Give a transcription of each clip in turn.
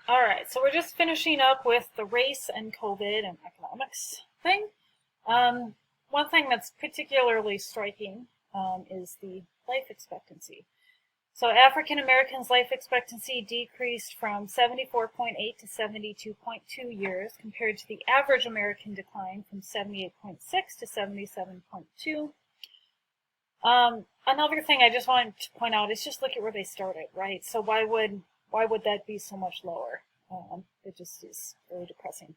All right, so we're just finishing up with the race and COVID and economics thing. Um, One thing that's particularly striking is the life expectancy. So African Americans' life expectancy decreased from 74.8 to 72.2 years compared to the average American decline from 78.6 to 77.2. Another thing I just wanted to point out is just look at where they started, right? So why would that be so much lower? It just is very depressing.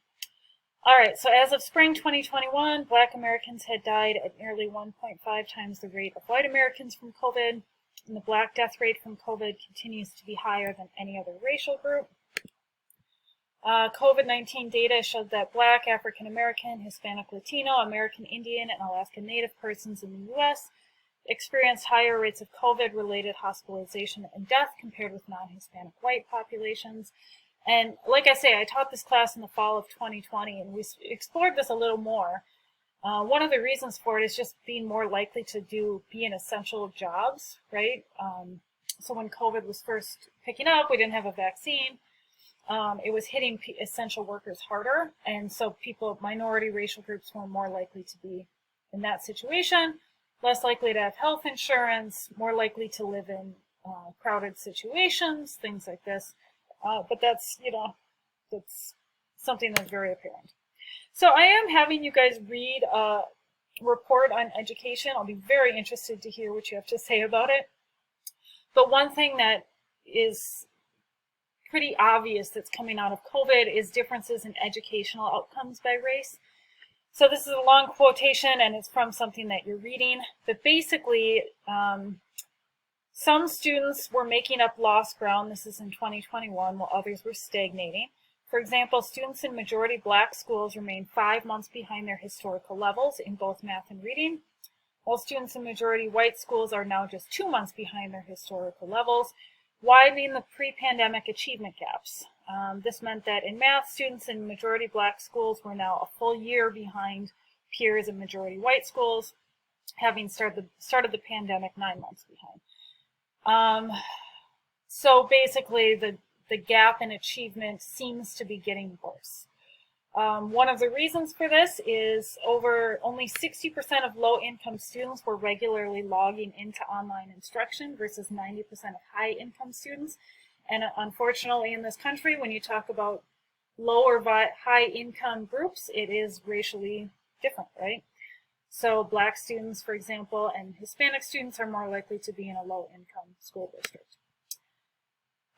All right, so as of spring 2021, Black Americans had died at nearly 1.5 times the rate of white Americans from COVID, and the Black death rate from COVID continues to be higher than any other racial group. COVID-19 data showed that Black, African American, Hispanic, Latino, American Indian, and Alaska Native persons in the U.S. experienced higher rates of COVID-related hospitalization and death compared with non-Hispanic white populations. And like I say, I taught this class in the fall of 2020, and we explored this a little more. One of the reasons for it is just being more likely to be in essential jobs, right? So when COVID was first picking up, we didn't have a vaccine. It was hitting essential workers harder, and so minority racial groups were more likely to be in that situation, less likely to have health insurance, more likely to live in crowded situations, things like this. But that's something that's very apparent. So I am having you guys read a report on education. I'll be very interested to hear what you have to say about it. But one thing that is pretty obvious that's coming out of COVID is differences in educational outcomes by race. So this is a long quotation, and it's from something that you're reading. But basically, some students were making up lost ground, this is in 2021, while others were stagnating. For example, students in majority Black schools remain 5 months behind their historical levels in both math and reading, while students in majority white schools are now just 2 months behind their historical levels, widening the pre-pandemic achievement gaps. This meant that in math, students in majority Black schools were now a full year behind peers in majority white schools, having started the pandemic 9 months behind. So basically, the gap in achievement seems to be getting worse. One of the reasons for this is only 60% of low-income students were regularly logging into online instruction versus 90% of high-income students. And unfortunately, in this country, when you talk about low or high-income groups, it is racially different, right? So Black students, for example, and Hispanic students are more likely to be in a low-income school district.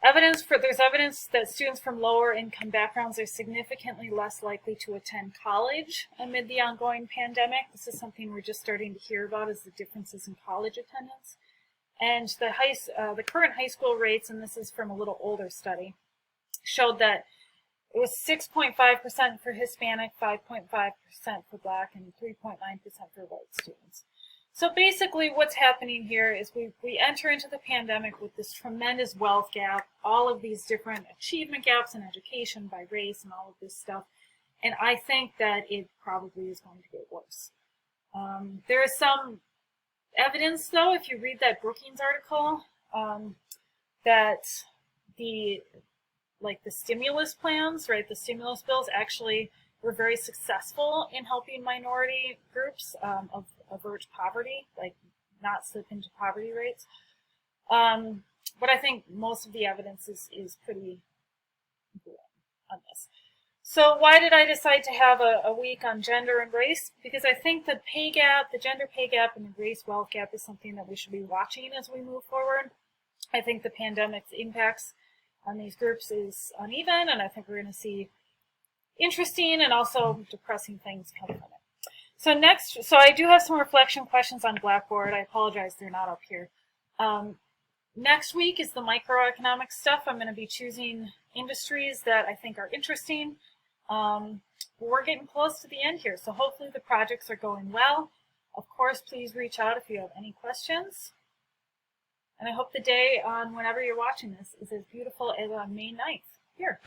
There's evidence that students from lower income backgrounds are significantly less likely to attend college amid the ongoing pandemic. This is something we're just starting to hear about, is the differences in college attendance. And the current high school rates, and this is from a little older study, showed that it was 6.5% for Hispanic, 5.5% for Black, and 3.9% for white students. So basically what's happening here is we enter into the pandemic with this tremendous wealth gap, all of these different achievement gaps in education by race and all of this stuff. And I think that it probably is going to get worse. There is some evidence, though, if you read that Brookings article, that the stimulus plans, right, the stimulus bills actually were very successful in helping minority groups avert poverty, like not slip into poverty rates. But I think most of the evidence is pretty good on this. So why did I decide to have a week on gender and race? Because I think the pay gap, the gender pay gap and the race wealth gap is something that we should be watching as we move forward. I think the pandemic's impacts on these groups is uneven, and I think we're going to see interesting and also depressing things come from it. So I do have some reflection questions on Blackboard. I apologize, they're not up here. Next week is the microeconomics stuff. I'm going to be choosing industries that I think are interesting. We're getting close to the end here, so hopefully the projects are going well. Of course, please reach out if you have any questions. And I hope the day on whenever you're watching this is as beautiful as on May 9th here.